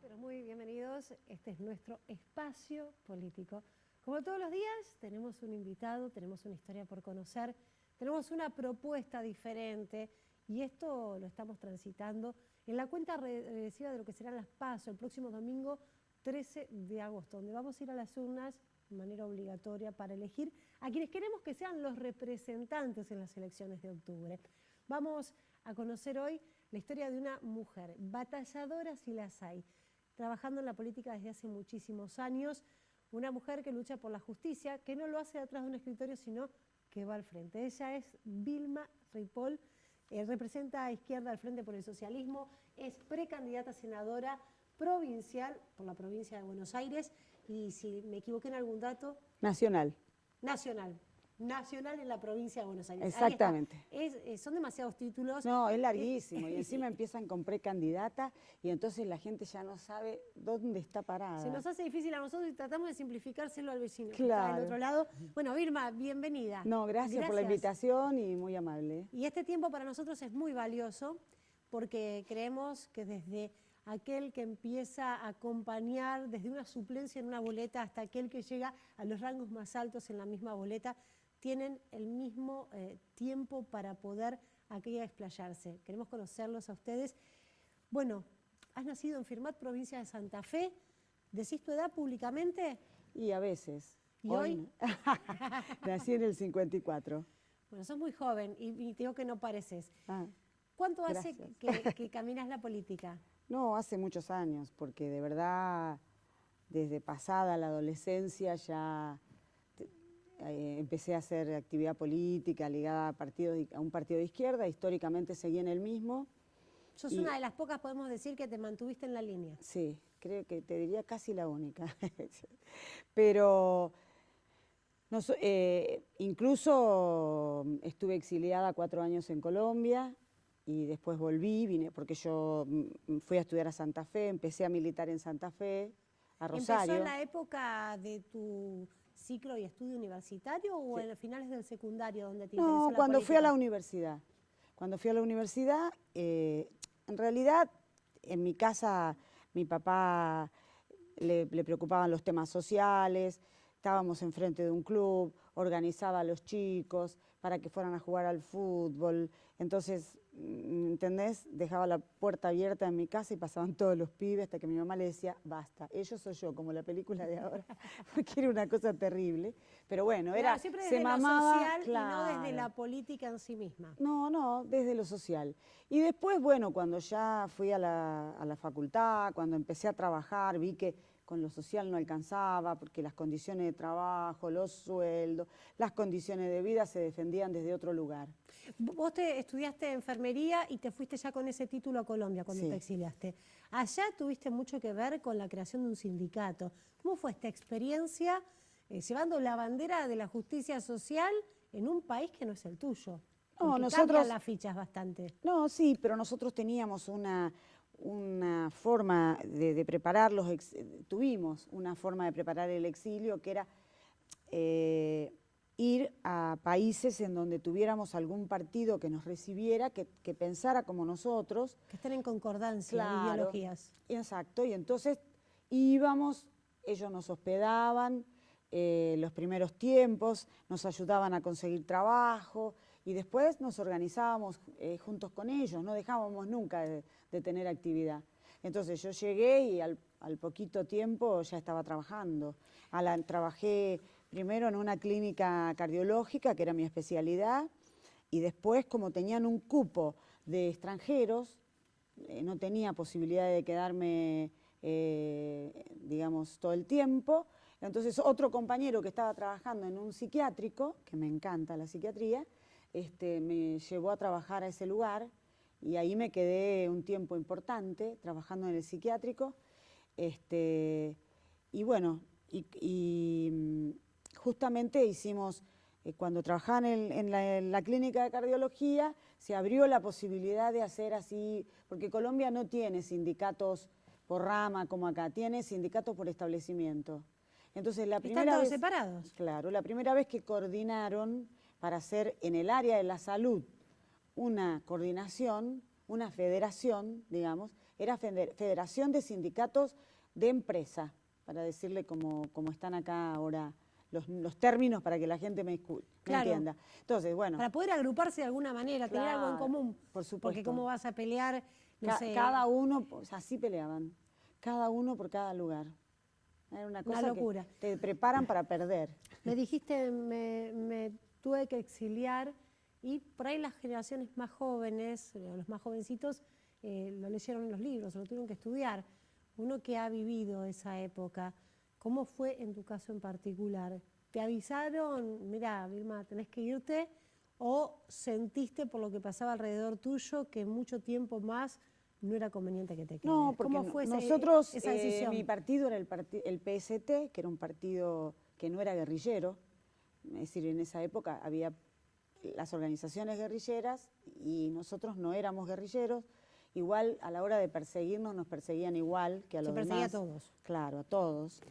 pero muy bienvenidos. Este es nuestro espacio político. Como todos los días, tenemos un invitado, tenemos una historia por conocer, tenemos una propuesta diferente y esto lo estamos transitando en la cuenta regresiva de lo que serán las PASO el próximo domingo 13 de agosto, donde vamos a ir a las urnas de manera obligatoria para elegir a quienes queremos que sean los representantes en las elecciones de octubre. Vamos a conocer hoy la historia de una mujer, batalladora si las hay, trabajando en la política desde hace muchísimos años, una mujer que lucha por la justicia, que no lo hace detrás de un escritorio, sino que va al frente. Ella es Vilma Ripoll, representa a Izquierda al Frente por el Socialismo, es precandidata a senadora provincial por la provincia de Buenos Aires y si me equivoqué en algún dato... Nacional. Nacional en la provincia de Buenos Aires. Exactamente. Son demasiados títulos. No, es larguísimo y encima empiezan con precandidata y entonces la gente ya no sabe dónde está parada. Se nos hace difícil a nosotros y tratamos de simplificárselo al vecino que Claro. está del otro lado. Bueno, Vilma, bienvenida. No, gracias por la invitación y muy amable. Y este tiempo para nosotros es muy valioso porque creemos que desde aquel que empieza a acompañar desde una suplencia en una boleta hasta aquel que llega a los rangos más altos en la misma boleta, tienen el mismo tiempo para poder aquella explayarse. Queremos conocerlos a ustedes. Bueno, has nacido en Firmat, provincia de Santa Fe. ¿Decís tu edad públicamente? Y a veces. ¿Y hoy? No. Nací en el 54. Bueno, sos muy joven y te digo que no pareces. Ah, ¿Cuánto hace gracias. que caminas la política? No, hace muchos años, porque de verdad, desde pasada la adolescencia ya empecé a hacer actividad política ligada a un partido de izquierda, históricamente seguí en el mismo. Sos una de las pocas, podemos decir, que te mantuviste en la línea. Sí, creo que te diría casi la única. Pero incluso estuve exiliada 4 años en Colombia y después volví, vine porque yo fui a estudiar a Santa Fe, empecé a militar en Santa Fe, a Rosario. ¿Empezó en la época de tu ciclo y estudio universitario o en los finales del secundario donde te interesó la política? No, cuando fui a la universidad. Cuando fui a la universidad, en realidad en mi casa mi papá le preocupaban los temas sociales, estábamos enfrente de un club, organizaba a los chicos para que fueran a jugar al fútbol, entonces, ¿entendés? Dejaba la puerta abierta en mi casa y pasaban todos los pibes hasta que mi mamá le decía, basta, ellos soy yo, como la película de ahora, porque era una cosa terrible, pero bueno, Claro, siempre desde se lo mamaba, social claro. y no desde la política en sí misma. No, desde lo social. Y después, bueno, cuando ya fui a la facultad, cuando empecé a trabajar, vi que con lo social no alcanzaba, porque las condiciones de trabajo, los sueldos, las condiciones de vida se defendían desde otro lugar. Vos te estudiaste enfermería y te fuiste ya con ese título a Colombia cuando Sí. te exiliaste. Allá tuviste mucho que ver con la creación de un sindicato. ¿Cómo fue esta experiencia llevando la bandera de la justicia social en un país que no es el tuyo? Porque cambian las fichas bastante. No, sí, pero nosotros teníamos una forma de prepararlos, tuvimos una forma de preparar el exilio que era ir a países en donde tuviéramos algún partido que nos recibiera, que pensara como nosotros. Que estén en concordancia, claro, ideologías. Exacto, y entonces íbamos, ellos nos hospedaban los primeros tiempos, nos ayudaban a conseguir trabajo y después nos organizábamos juntos con ellos, no dejábamos nunca de tener actividad. Entonces yo llegué y al poquito tiempo ya estaba trabajando. Trabajé primero en una clínica cardiológica, que era mi especialidad, y después, como tenían un cupo de extranjeros, no tenía posibilidad de quedarme, digamos, todo el tiempo. Entonces otro compañero que estaba trabajando en un psiquiátrico, que me encanta la psiquiatría, me llevó a trabajar a ese lugar y ahí me quedé un tiempo importante trabajando en el psiquiátrico. Y bueno, justamente hicimos, cuando trabajaba en la clínica de cardiología, se abrió la posibilidad de hacer así, porque Colombia no tiene sindicatos por rama como acá, tiene sindicatos por establecimiento. Entonces la primera ¿Están todos vez, separados? Claro, la primera vez que coordinaron para hacer en el área de la salud una coordinación, una federación, digamos, era Federación de Sindicatos de Empresa, para decirle como están acá ahora los términos para que la gente me entienda. Entonces, bueno. Para poder agruparse de alguna manera, tener algo en común. Por supuesto. Porque cómo vas a pelear, no sé. Cada uno, pues, así peleaban, cada uno por cada lugar. Era una cosa locura. Que te preparan para perder. Me dijiste, me tuve que exiliar y por ahí las generaciones más jóvenes, los más jovencitos, lo leyeron en los libros, lo tuvieron que estudiar. Uno que ha vivido esa época, ¿cómo fue en tu caso en particular? ¿Te avisaron, mira, Vilma, tenés que irte? ¿O sentiste por lo que pasaba alrededor tuyo que mucho tiempo más no era conveniente que te quedes? No, porque ¿Cómo fue nosotros, esa decisión? mi partido era el PST, que era un partido que no era guerrillero. Es decir, en esa época había las organizaciones guerrilleras y nosotros no éramos guerrilleros. Igual a la hora de perseguirnos nos perseguían igual que a los demás. Se perseguía a todos. Claro, a todos.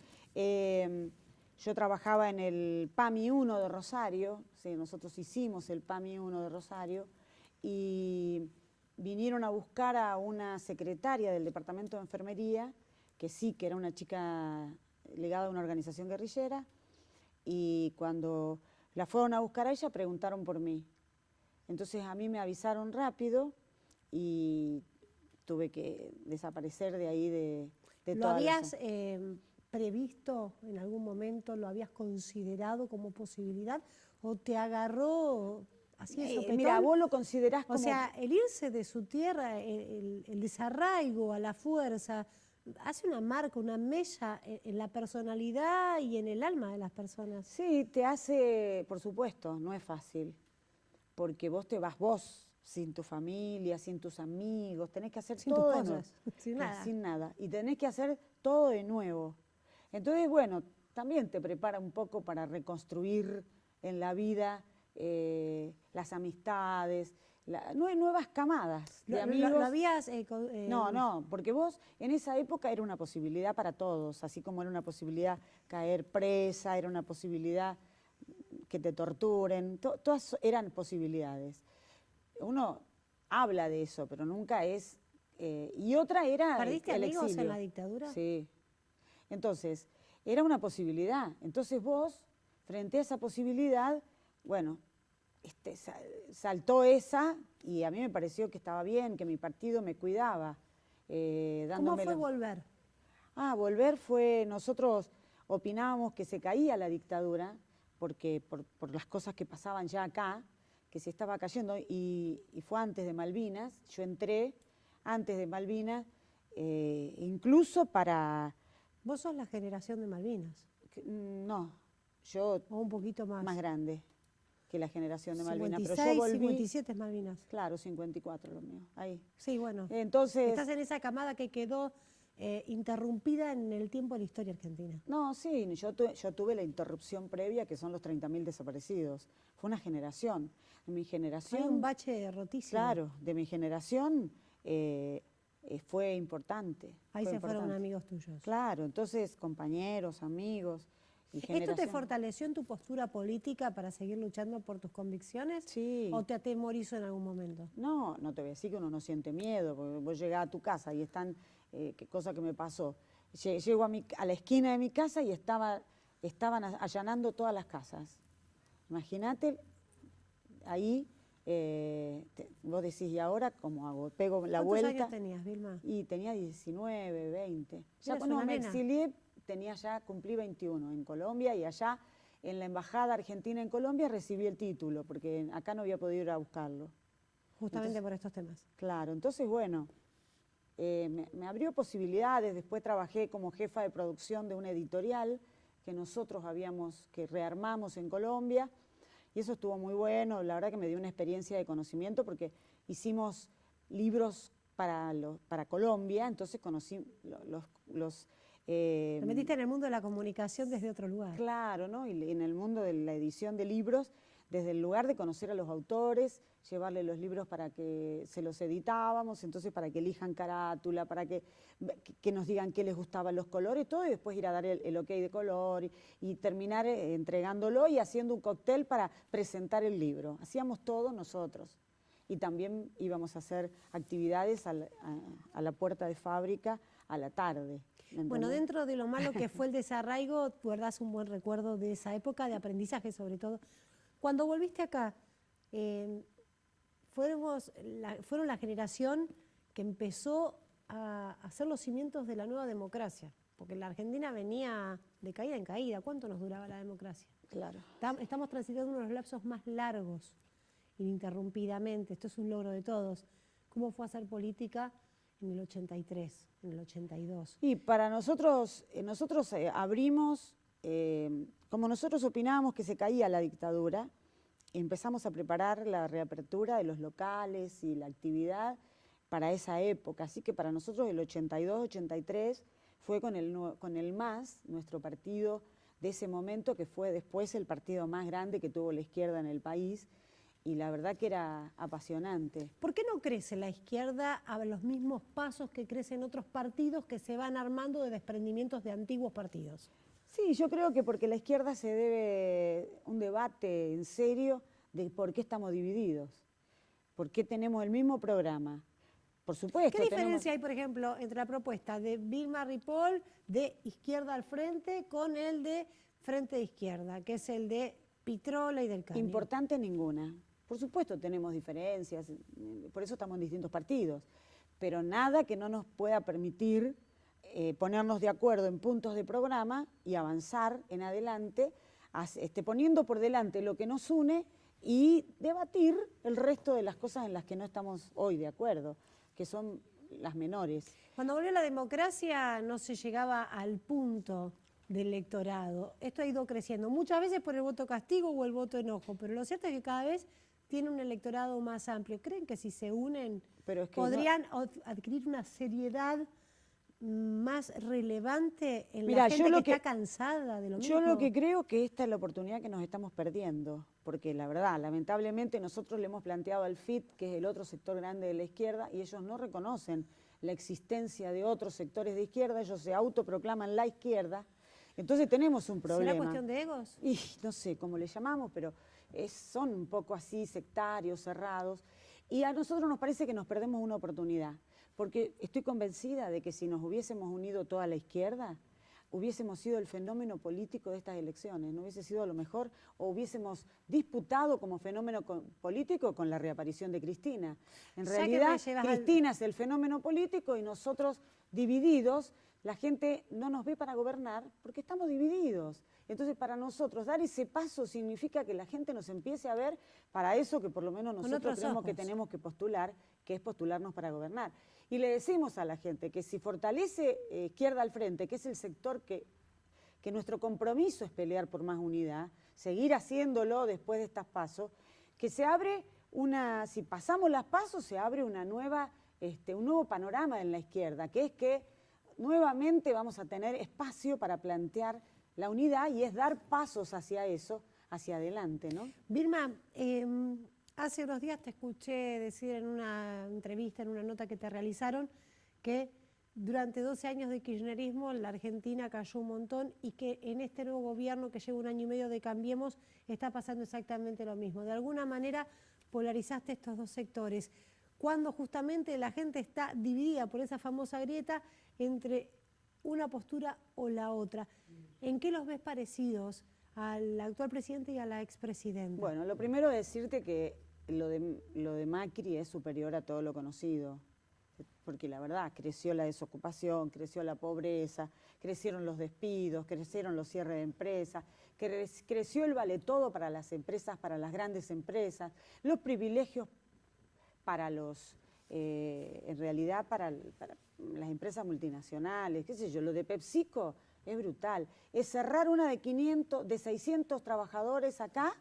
Yo trabajaba en el PAMI 1 de Rosario, sí, nosotros hicimos el PAMI 1 de Rosario y vinieron a buscar a una secretaria del departamento de enfermería, que sí, que era una chica ligada a una organización guerrillera, y cuando la fueron a buscar a ella preguntaron por mí. Entonces a mí me avisaron rápido y tuve que desaparecer de ahí de ¿Lo toda habías previsto en algún momento, lo habías considerado como posibilidad o te agarró así de sopetón? Mira, vos lo considerás como... O sea, el irse de su tierra, el desarraigo a la fuerza, hace una marca, una mella en la personalidad y en el alma de las personas. Sí, te hace, por supuesto, no es fácil, porque vos te vas vos, sin tu familia, sin tus amigos, tenés que hacer todo de nuevo. Sin nada. Sin nada. Y tenés que hacer todo de nuevo. Entonces, bueno, también te prepara un poco para reconstruir en la vida las amistades, nuevas camadas de amigos. ¿Lo habías...? No, porque vos en esa época era una posibilidad para todos, así como era una posibilidad caer presa, era una posibilidad que te torturen, todas eran posibilidades. Uno habla de eso, pero nunca es... y otra era ¿Perdiste el amigos exilio. en la dictadura? Sí. Entonces, era una posibilidad. Entonces vos, frente a esa posibilidad, bueno, saltó esa y a mí me pareció que estaba bien, que mi partido me cuidaba. ¿Cómo fue volver? Volver fue, nosotros opinábamos que se caía la dictadura, porque por las cosas que pasaban ya acá, que se estaba cayendo, y fue antes de Malvinas. Yo entré antes de Malvinas, incluso para... ¿Vos sos la generación de Malvinas? No, yo... O un poquito más. Más grande que la generación de Malvinas. 56, pero yo volví, 57 es Malvinas. Claro, 54 lo mío, ahí. Sí, bueno. Entonces... Estás en esa camada que quedó interrumpida en el tiempo de la historia argentina. No, sí, yo tuve la interrupción previa, que son los 30.000 desaparecidos. Fue una generación. De mi generación... Hay un bache rotísimo. Claro, de mi generación fue importante. Ahí se fueron amigos tuyos. Claro, entonces compañeros, amigos y generación. ¿Esto te fortaleció en tu postura política para seguir luchando por tus convicciones? Sí. ¿O te atemorizó en algún momento? No, no te voy a decir que uno no siente miedo, porque vos llegás a tu casa y están, qué cosa que me pasó. Llego a la esquina de mi casa y estaban allanando todas las casas. Imagínate, ahí vos decís, ¿y ahora cómo hago? Pego la vuelta. ¿Cuántos años tenías, Vilma? Y tenía 19, 20. Ya Eras cuando una me nena. exilié, cumplí 21 en Colombia, y allá en la Embajada Argentina en Colombia recibí el título, porque acá no había podido ir a buscarlo. Justamente por estos temas. Claro, entonces bueno, me abrió posibilidades. Después trabajé como jefa de producción de una editorial que nosotros que rearmamos en Colombia, y eso estuvo muy bueno. La verdad que me dio una experiencia de conocimiento, porque hicimos libros para Colombia, entonces conocí Te metiste en el mundo de la comunicación desde otro lugar. Claro, ¿no? Y en el mundo de la edición de libros, desde el lugar de conocer a los autores, llevarle los libros para que se los editábamos, entonces para que elijan carátula, para que nos digan qué les gustaban los colores, todo, y después ir a dar el ok de color y terminar entregándolo y haciendo un cóctel para presentar el libro. Hacíamos todo nosotros. y también íbamos a hacer actividades a la puerta de fábrica a la tarde. Bueno, dentro de lo malo que fue el desarraigo, tú guardás un buen recuerdo de esa época de aprendizaje sobre todo. Cuando volviste acá, fueron la generación que empezó a hacer los cimientos de la nueva democracia, porque la Argentina venía de caída en caída. ¿Cuánto nos duraba la democracia? Claro. Estamos transitando uno de los lapsos más largos, ininterrumpidamente. Esto es un logro de todos. ¿Cómo fue hacer política en el 83, en el 82? Y para nosotros, abrimos, como nosotros opinábamos que se caía la dictadura, empezamos a preparar la reapertura de los locales y la actividad para esa época. Así que para nosotros el 82-83 fue con el MAS, nuestro partido de ese momento, que fue después el partido más grande que tuvo la izquierda en el país, y la verdad que era apasionante. ¿Por qué no crece la izquierda a los mismos pasos que crecen otros partidos que se van armando de desprendimientos de antiguos partidos? Sí, yo creo que porque la izquierda se debe un debate en serio de por qué estamos divididos, por qué tenemos el mismo programa. Por supuesto. ¿Qué diferencia hay, por ejemplo, entre la propuesta de Vilma Ripoll de Izquierda al Frente con el de Frente de Izquierda, que es el de Pitrola y del Caño? Importante ninguna. Por supuesto tenemos diferencias, por eso estamos en distintos partidos, pero nada que no nos pueda permitir ponernos de acuerdo en puntos de programa y avanzar en adelante, poniendo por delante lo que nos une y debatir el resto de las cosas en las que no estamos hoy de acuerdo, que son las menores. Cuando volvió la democracia no se llegaba al punto del electorado. Esto ha ido creciendo, muchas veces por el voto castigo o el voto enojo, pero lo cierto es que cada vez tiene un electorado más amplio. ¿Creen que si se unen podrían adquirir una seriedad más relevante en la gente que está cansada de lo mismo? Yo lo que creo que esta es la oportunidad que nos estamos perdiendo, porque la verdad, lamentablemente nosotros le hemos planteado al FIT, que es el otro sector grande de la izquierda, y ellos no reconocen la existencia de otros sectores de izquierda, ellos se autoproclaman la izquierda, entonces tenemos un problema. ¿Será cuestión de egos? Y no sé cómo le llamamos, pero son un poco así sectarios, cerrados, y a nosotros nos parece que nos perdemos una oportunidad, porque estoy convencida de que si nos hubiésemos unido toda la izquierda, hubiésemos sido el fenómeno político de estas elecciones, no hubiese sido a lo mejor, o hubiésemos disputado como fenómeno político con la reaparición de Cristina. En realidad, Cristina es el fenómeno político y nosotros divididos, la gente no nos ve para gobernar porque estamos divididos. Entonces, para nosotros, dar ese paso significa que la gente nos empiece a ver para eso que por lo menos nosotros creemos que tenemos que postular, que es postularnos para gobernar. Y le decimos a la gente que si fortalece Izquierda al Frente, que es el sector que nuestro compromiso es pelear por más unidad, seguir haciéndolo después de estas pasos, que se abre si pasamos las pasos, se abre un nuevo panorama en la izquierda, que es que nuevamente vamos a tener espacio para plantear la unidad y es dar pasos hacia eso, hacia adelante, ¿no? Vilma, hace unos días te escuché decir en una entrevista, en una nota que te realizaron, que durante 12 años de kirchnerismo la Argentina cayó un montón y que en este nuevo gobierno que lleva 1 año y medio de Cambiemos está pasando exactamente lo mismo. De alguna manera polarizaste estos dos sectores, cuando justamente la gente está dividida por esa famosa grieta entre una postura o la otra. ¿En qué los ves parecidos al actual presidente y a la expresidenta? Bueno, lo primero es decirte que lo de Macri es superior a todo lo conocido, porque la verdad creció la desocupación, creció la pobreza, crecieron los despidos, crecieron los cierres de empresas, creció el vale todo para las empresas, para las grandes empresas, los privilegios para en realidad para las empresas multinacionales, qué sé yo, lo de PepsiCo es brutal, es cerrar una de 600 trabajadores acá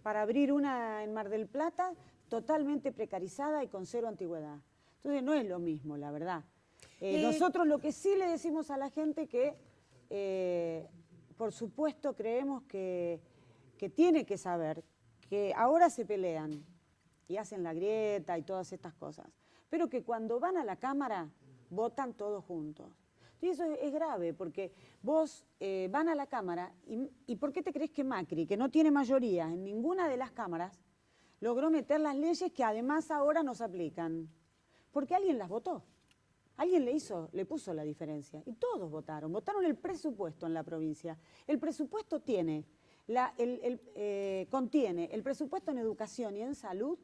para abrir una en Mar del Plata totalmente precarizada y con 0 antigüedad. Entonces no es lo mismo, la verdad. Nosotros lo que sí le decimos a la gente que, por supuesto, creemos que tiene que saber que ahora se pelean y hacen la grieta y todas estas cosas, pero que cuando van a la Cámara votan todos juntos. Y eso es grave, porque vos van a la Cámara y ¿por qué te crees que Macri, que no tiene mayoría en ninguna de las cámaras, logró meter las leyes que además ahora nos aplican. Porque alguien las votó. Alguien le puso la diferencia. Y todos votaron. Votaron el presupuesto en la provincia. El presupuesto contiene el presupuesto en educación y en salud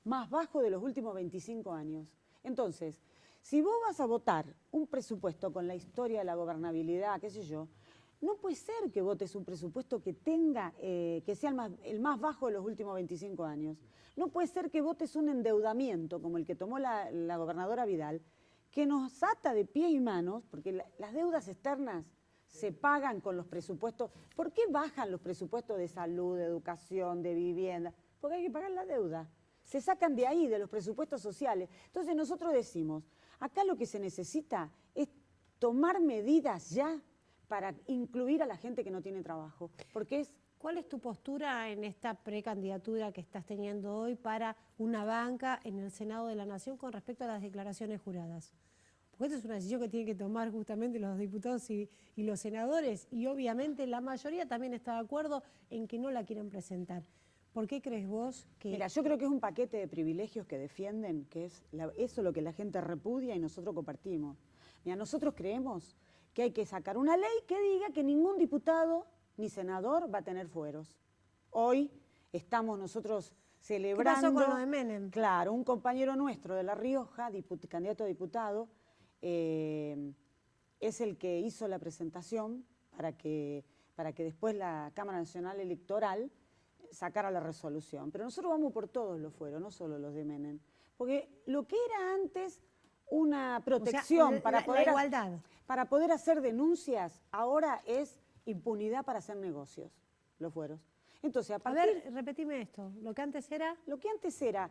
más bajo de los últimos 25 años. Entonces, si vos vas a votar un presupuesto con la historia de la gobernabilidad, qué sé yo, no puede ser que votes un presupuesto que sea el más bajo de los últimos 25 años. No puede ser que votes un endeudamiento como el que tomó la gobernadora Vidal, que nos ata de pie y manos, porque las deudas externas se pagan con los presupuestos. ¿Por qué bajan los presupuestos de salud, de educación, de vivienda? Porque hay que pagar la deuda. Se sacan de ahí, de los presupuestos sociales. Entonces nosotros decimos, acá lo que se necesita es tomar medidas ya para incluir a la gente que no tiene trabajo. Porque ¿Cuál es tu postura en esta precandidatura que estás teniendo hoy para una banca en el Senado de la Nación con respecto a las declaraciones juradas? Porque esta es una decisión que tienen que tomar justamente los diputados y los senadores, y obviamente la mayoría también está de acuerdo en que no la quieren presentar. ¿Por qué crees vos que...? Mira, yo creo que es un paquete de privilegios que defienden, que es eso lo que la gente repudia y nosotros compartimos. Mira, nosotros creemos que hay que sacar una ley que diga que ningún diputado ni senador va a tener fueros. Hoy estamos nosotros celebrando... ¿Qué pasó con lo de Menem? Claro, un compañero nuestro de La Rioja, candidato a diputado, es el que hizo la presentación para que después la Cámara Nacional Electoral sacara la resolución. Pero nosotros vamos por todos los fueros, no solo los de Menem. Porque lo que era antes una protección para poder hacer denuncias, ahora es impunidad para hacer negocios, los fueros. Entonces, a ver, repetime esto. Lo que antes era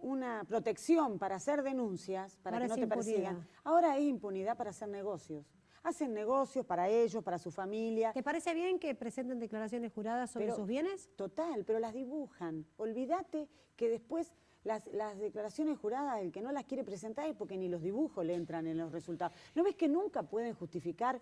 una protección para hacer denuncias, para que no te persigan. Ahora es impunidad para hacer negocios. Hacen negocios para ellos, para su familia. ¿Te parece bien que presenten declaraciones juradas sobre sus bienes? Total, pero las dibujan. Olvídate que después las declaraciones juradas, el que no las quiere presentar es porque ni los dibujos le entran en los resultados. ¿No ves que nunca pueden justificar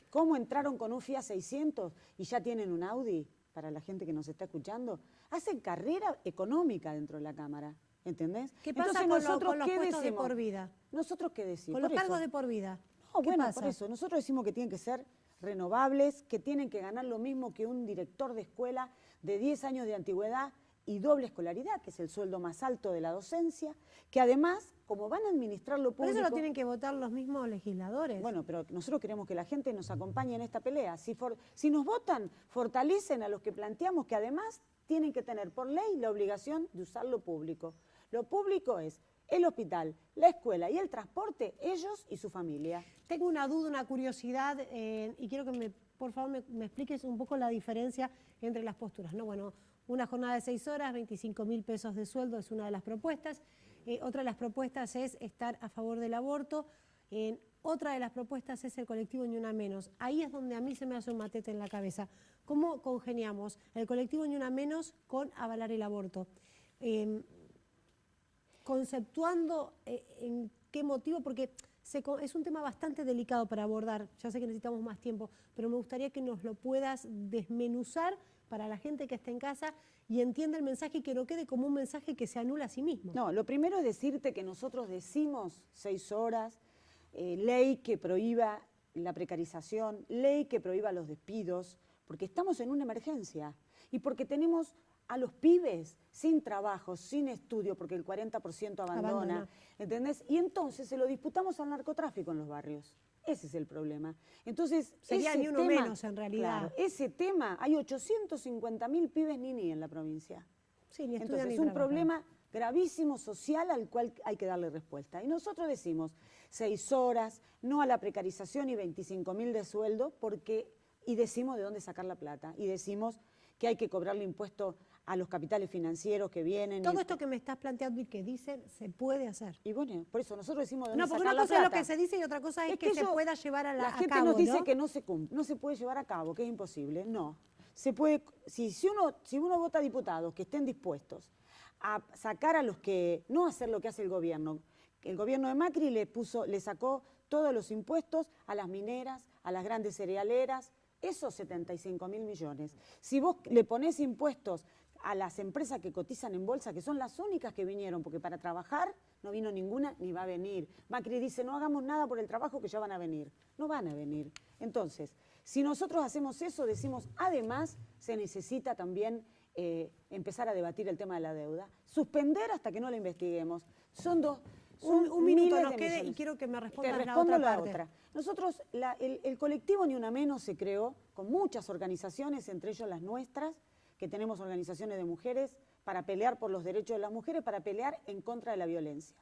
cómo entraron con un Fiat 600 y ya tienen un Audi? Para la gente que nos está escuchando, hacen carrera económica dentro de la Cámara, ¿entendés? ¿Qué pasa con los puestos de por vida? ¿Nosotros qué decimos? Con los cargos de por vida. No, bueno, por eso, nosotros decimos que tienen que ser renovables, que tienen que ganar lo mismo que un director de escuela de 10 años de antigüedad y doble escolaridad, que es el sueldo más alto de la docencia, que además, como van a administrar lo público... Por eso lo tienen que votar los mismos legisladores. Bueno, pero nosotros queremos que la gente nos acompañe en esta pelea. Si nos votan, fortalecen a los que planteamos que además tienen que tener por ley la obligación de usar lo público. Lo público es el hospital, la escuela y el transporte, ellos y su familia. Tengo una duda, una curiosidad, y quiero que por favor me expliques un poco la diferencia entre las posturas, ¿no? Bueno, una jornada de 6 horas, 25.000 pesos de sueldo es una de las propuestas. Otra de las propuestas es estar a favor del aborto. Otra de las propuestas es el colectivo Ni Una Menos. Ahí es donde a mí se me hace un matete en la cabeza. ¿Cómo congeniamos el colectivo Ni Una Menos con avalar el aborto? Conceptuando en qué motivo, porque es un tema bastante delicado para abordar. Ya sé que necesitamos más tiempo, pero me gustaría que nos lo puedas desmenuzar para la gente que está en casa y entienda el mensaje y que no quede como un mensaje que se anula a sí mismo. No, lo primero es decirte que nosotros decimos 6 horas, ley que prohíba la precarización, ley que prohíba los despidos, porque estamos en una emergencia y porque tenemos a los pibes sin trabajo, sin estudio, porque el 40% abandona, ¿entendés? Y entonces se lo disputamos al narcotráfico en los barrios. Ese es el problema. Entonces, sería Ni Uno Menos en realidad. Claro, ese tema, hay 850.000 pibes nini en la provincia. Sí, ni entonces, ni es un problema gravísimo social al cual hay que darle respuesta. Y nosotros decimos 6 horas, no a la precarización y 25.000 de sueldo, y decimos de dónde sacar la plata. Y decimos que hay que cobrarle impuesto a los capitales financieros que vienen. Todo esto que me estás planteando y que dicen se puede hacer. Y bueno, por eso nosotros decimos de dónde sacar la plata. No, porque una cosa es lo que se dice y otra cosa es que se pueda llevar a cabo. La gente nos dice que no se puede llevar a cabo, que es imposible. No. Se puede, si uno vota diputados que estén dispuestos a sacar a los que, no hacer lo que hace el gobierno. El gobierno de Macri le sacó todos los impuestos a las mineras, a las grandes cerealeras, esos 75.000 millones. Si vos le ponés impuestos a las empresas que cotizan en bolsa, que son las únicas que vinieron, porque para trabajar no vino ninguna ni va a venir. Macri dice, no hagamos nada por el trabajo que ya van a venir. No van a venir. Entonces, si nosotros hacemos eso, decimos, además, se necesita también empezar a debatir el tema de la deuda, suspender hasta que no la investiguemos. Son dos... Un minuto nos quede y quiero que me respondas la otra parte. Nosotros, el colectivo Ni Una Menos se creó con muchas organizaciones, entre ellas las nuestras, que tenemos organizaciones de mujeres, para pelear por los derechos de las mujeres, para pelear en contra de la violencia.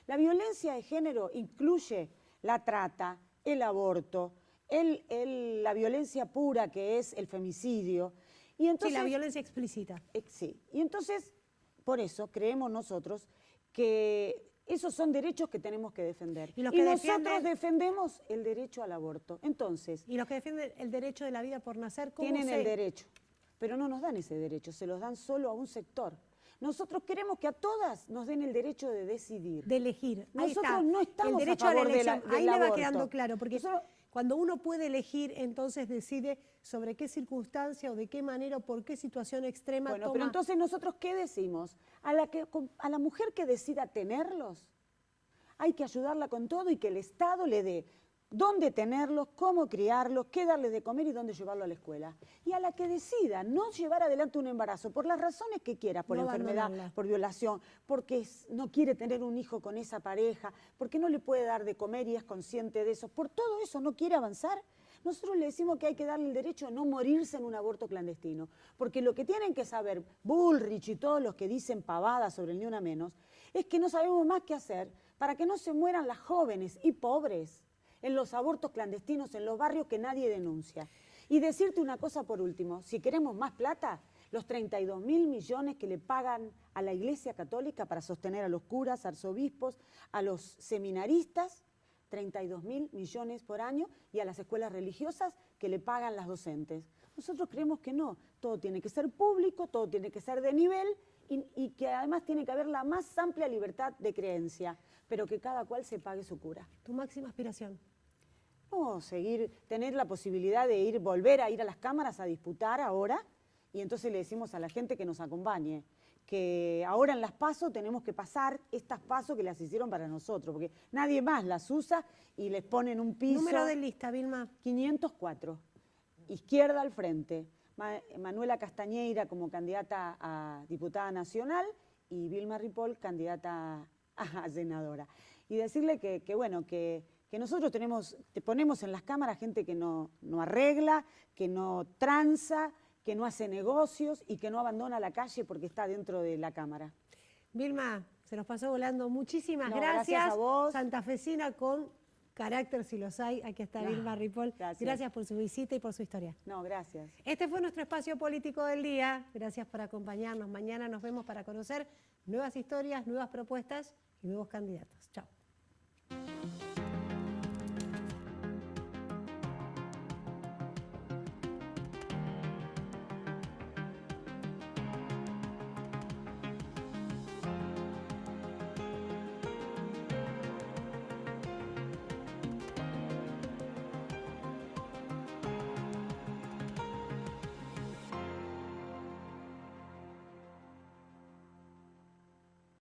La violencia de género incluye la trata, el aborto, la violencia pura que es el femicidio. Y entonces, sí, la violencia explícita. Sí, y entonces, por eso creemos nosotros que esos son derechos que tenemos que defender. Y nosotros defendemos el derecho al aborto. Entonces, y los que defienden el derecho de la vida por nacer, ¿cómo tienen el derecho, pero no nos dan ese derecho, se los dan solo a un sector. Nosotros queremos que a todas nos den el derecho de decidir. De elegir. Nosotros no estamos el derecho a favor a la elección. del Ahí me va aborto. quedando claro, porque cuando uno puede elegir, entonces decide sobre qué circunstancia o de qué manera o por qué situación extrema bueno, toma. pero entonces nosotros, ¿qué decimos? A la mujer que decida tenerlos, hay que ayudarla con todo y que el Estado le dé dónde tenerlos, cómo criarlos, qué darles de comer y dónde llevarlo a la escuela. Y a la que decida no llevar adelante un embarazo, por las razones que quiera, por enfermedad, por violación, porque no quiere tener un hijo con esa pareja, porque no le puede dar de comer y es consciente de eso, por todo eso no quiere avanzar, nosotros le decimos que hay que darle el derecho a no morirse en un aborto clandestino. Porque lo que tienen que saber Bullrich y todos los que dicen pavadas sobre el Ni Una Menos, es que no sabemos más qué hacer para que no se mueran las jóvenes y pobres en los abortos clandestinos, en los barrios que nadie denuncia. Y decirte una cosa por último, si queremos más plata, los 32.000 millones que le pagan a la Iglesia Católica para sostener a los curas, arzobispos, a los seminaristas, 32.000 millones por año, y a las escuelas religiosas que le pagan las docentes. Nosotros creemos que no, todo tiene que ser público, todo tiene que ser de nivel y que además tiene que haber la más amplia libertad de creencia, pero que cada cual se pague su cura. ¿Tu máxima aspiración? No, tener la posibilidad de volver a ir a las cámaras a disputar ahora, y entonces le decimos a la gente que nos acompañe, que ahora en las PASO tenemos que pasar estas PASO que las hicieron para nosotros, porque nadie más las usa y les ponen un piso. Número de lista, Vilma. 504. Izquierda al frente. Manuela Castañeira como candidata a diputada nacional y Vilma Ripoll candidata a senadora. Y decirle que nosotros te ponemos en las cámaras gente que no arregla, que no tranza, que no hace negocios y que no abandona la calle porque está dentro de la cámara. Vilma, se nos pasó volando. Muchísimas gracias. Gracias a vos. Santafesina con carácter, si los hay. Aquí está Vilma Ripoll. Gracias por su visita y por su historia. No, gracias. Este fue nuestro espacio político del día. Gracias por acompañarnos. Mañana nos vemos para conocer nuevas historias, nuevas propuestas y nuevos candidatos. Chao.